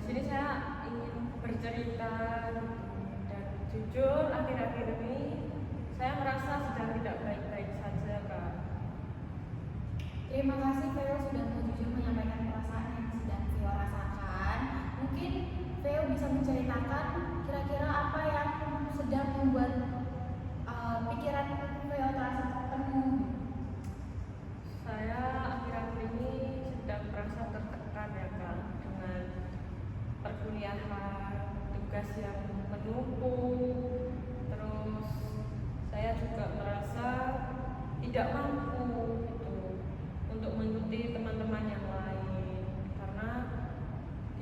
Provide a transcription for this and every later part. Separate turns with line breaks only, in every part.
sini saya ingin bercerita dan jujur akhir-akhir ini saya merasa sedang tidak baik-baik saja, Kak.
Terima kasih Veo sudah jujur menyampaikan perasaan yang sedang Veo rasakan. Mungkin Veo bisa menceritakan kira-kira apa yang sedang membuat pikiran Veo terasa penuh.
Saya akhir-akhir ini sedang merasa tertekan ya, Kak, dengan perkuliahan, tugas yang menumpuk. Terus saya juga merasa tidak mampu gitu untuk mengikuti teman-teman yang lain, karena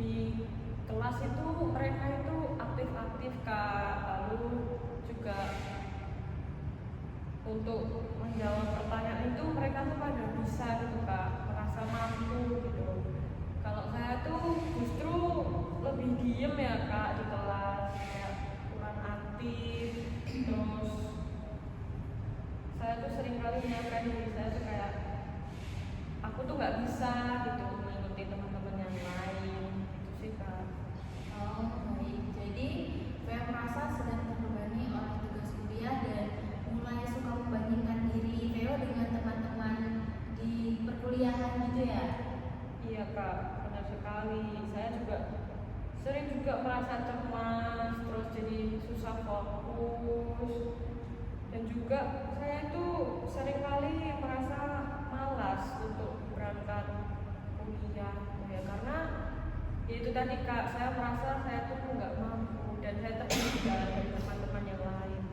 di kelas itu mereka itu aktif-aktif, Kak. Lalu juga untuk menjawab pertanyaan itu mereka tuh pada bisa gitu, Kak, merasa mampu gitu. Kalau saya tuh justru lebih diem ya, Kak, di kelas, kayak kurang aktif. Terus saya tuh sering kali menyampaikan diri saya tuh kayak aku tuh nggak bisa gitu mengikuti teman-teman yang lain, gitu sih, Kak.
Oh baik, jadi Veo merasa sedang terbebani oleh tugas kuliah dan mulai suka membandingkan diri Veo dengan teman-teman di perkuliahan gitu ya?
Iya, Kak, benar sekali. Saya juga sering juga merasa cemas, terus jadi susah fokus, dan juga saya itu sering kali merasa malas untuk berangkat kuliah ya, karena ya itu tadi, Kak, saya merasa saya tuh nggak mampu dan saya tertinggal dari teman-teman yang lain.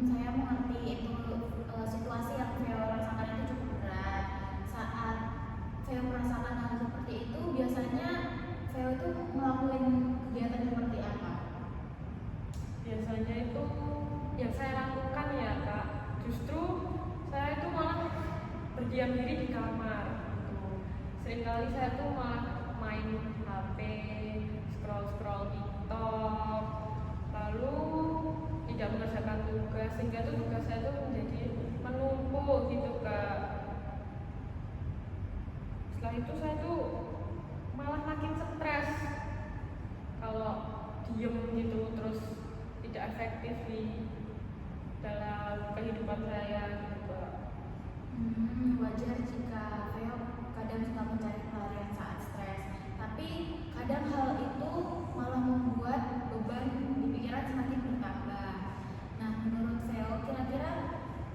Saya mengerti itu situasi yang Veo rasakan itu cukup berat. Saat Veo merasakan hal seperti itu, biasanya Veo itu melakukan kegiatan seperti apa?
Biasanya itu yang saya lakukan ya, Kak, justru saya itu malah berdiam diri di kamar gitu. Seringkali saya tuh malah main HP, scroll TikTok, lalu tidak mengerjakan tugas, sehingga tuh tugas saya tuh menjadi menumpuk gitu, Kak. Setelah itu saya tuh malah makin stres kalau diem gitu, terus tidak efektif di dalam kehidupan saya gitu, Kak.
Wajar jika Veo kadang suka mencari pelarian saat stres, tapi kadang hal itu malah membuat beban di pikiran semakin bertambah. Nah, menurut Veo, kira-kira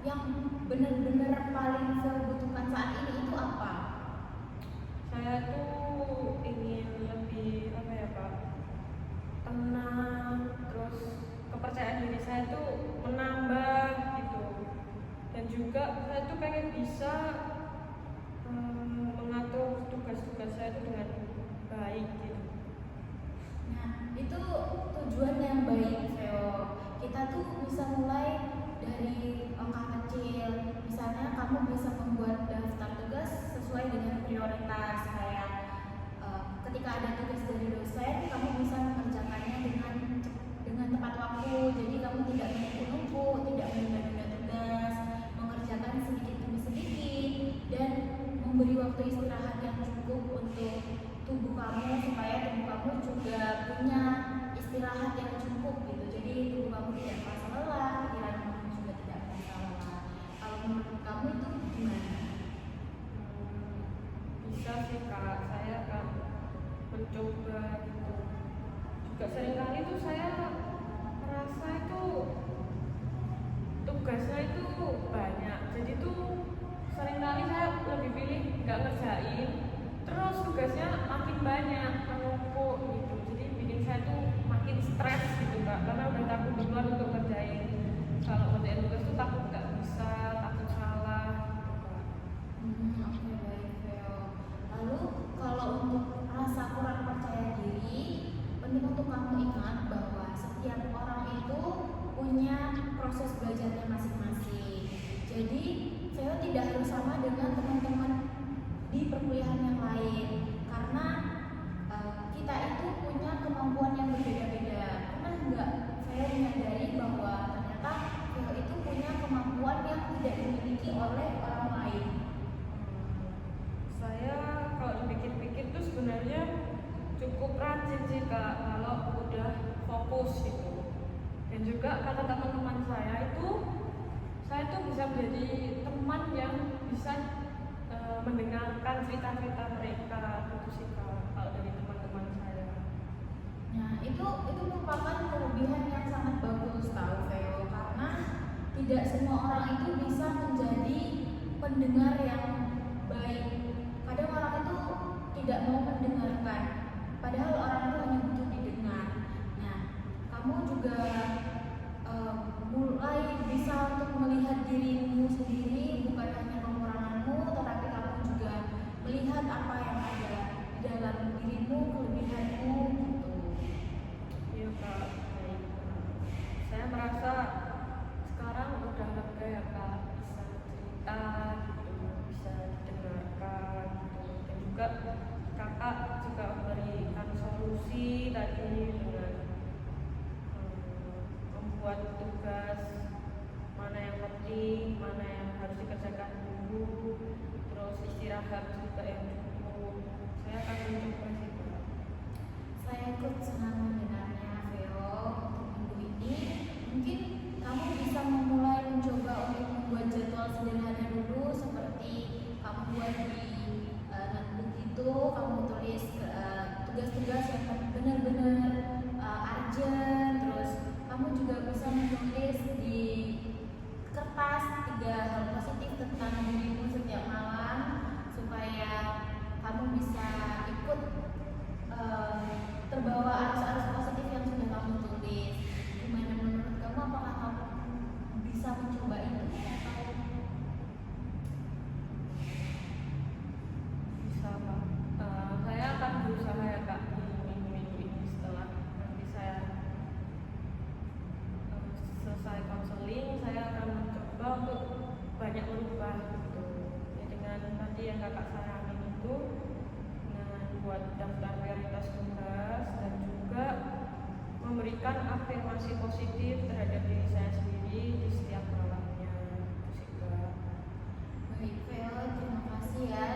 yang benar-benar paling Veo butuhkan saat ini itu apa?
Saya tuh ingin lebih apa ya, Pak, tenang, terus kepercayaan diri saya tuh menambah gitu, dan juga saya tuh pengen bisa mengatur tugas-tugas saya tuh dengan baik gitu.
Nah, itu tujuan yang baik, Veo. Kita tuh bisa mulai dari langkah kecil. Misalnya kamu bisa membuat daftar tugas sesuai dengan prioritas. Kayak ketika ada tugas dari dosen, kamu bisa mengerjakannya dengan tepat waktu. Jadi kamu tidak menumpuk-numpuk, tidak menunda-nunda tugas, mengerjakan sedikit demi sedikit, dan memberi waktu istirahat yang cukup untuk tubuh kamu, supaya tubuh kamu juga punya istirahat yang cukup gitu. Jadi tubuh kamu tidak merasa lelah, pikiran kamu juga tidak merasa lelah. Kalau menurut kamu itu gimana?
Bisa sih, Kak, saya akan mencoba gitu. Juga seringkali tuh saya merasa itu tugasnya itu banyak, jadi tuh seringkali saya lebih pilih nggak ngerjain, terus tugasnya makin banyak menumpuk gitu, jadi bikin saya tuh makin stres gitu, Kak, karena udah takut duluan untuk ngerjain. Kalau ngerjain tugas tuh takut nggak bisa, takut salah gitu, Kak.
Oke, baik, Veo. Lalu kalau untuk rasa kurang percaya diri, penting untuk kamu ingat bahwa setiap orang itu punya proses belajarnya masing-masing. Jadi Veo tidak harus sama dengan teman-teman di perkuliahan yang lain, karena kita itu punya kemampuan yang berbeda-beda. Pernah nggak Veo menyadari bahwa ternyata Veo itu punya kemampuan yang tidak dimiliki oleh orang lain?
Saya kalau dipikir-pikir tuh sebenarnya cukup Kak kalau udah fokus gitu. Dan juga kata teman-teman saya tuh bisa menjadi teman yang bisa mendengarkan cerita-cerita mereka gitu sih Kak, kalau dari teman-teman saya.
Nah, itu merupakan kelebihan yang sangat bagus tahu Veo, karena tidak semua orang itu bisa menjadi pendengar yang baik. Kadang orang itu tidak mau mendengarkan, padahal orang itu hanya butuh didengar. Nah, kamu juga mulai bisa untuk melihat dirimu sendiri, bukan hanya kekuranganmu, tetapi kamu juga melihat apa yang ada di dalam dirimu, kelebihanmu gitu.
Iya Kak, baik. Saya merasa sekarang udah lega ya Kak, bisa cerita gitu, bisa didengarkan gitu. Dan juga kakak juga memberikan solusi tadi dengan membuat tugas mana yang penting, mana yang harus dikerjakan dulu, terus istirahat juga yang cukup. Saya akan mencoba sih Kak.
Saya ikut senang mendengarnya Veo. Untuk minggu ini mungkin kamu bisa memulai mencoba untuk membuat jadwal sederhana dulu, seperti kamu buat di notebook itu, kamu tulis tugas-tugas yang benar-benar urgent. Terus kamu juga bisa menulis di kertas 3 hal positif tentang dirimu setiap malam, supaya kamu bisa ikut terbawa arus-arus positif yang sudah kamu tulis. Gimana menurut kamu, apakah kamu bisa mencoba itu atau
Bisa Kak. Saya akan berusaha ya Kak di minggu-minggu ini, setelah nanti saya selesai konseling, saya akan mencoba untuk banyak merubah gitu. Ya, dengan tadi yang kakak saranin itu, dengan buat daftar prioritas tugas dan juga memberikan afirmasi positif terhadap diri saya sendiri di setiap malamnya. Itu sih Kak.
baik Veo? Terima kasih ya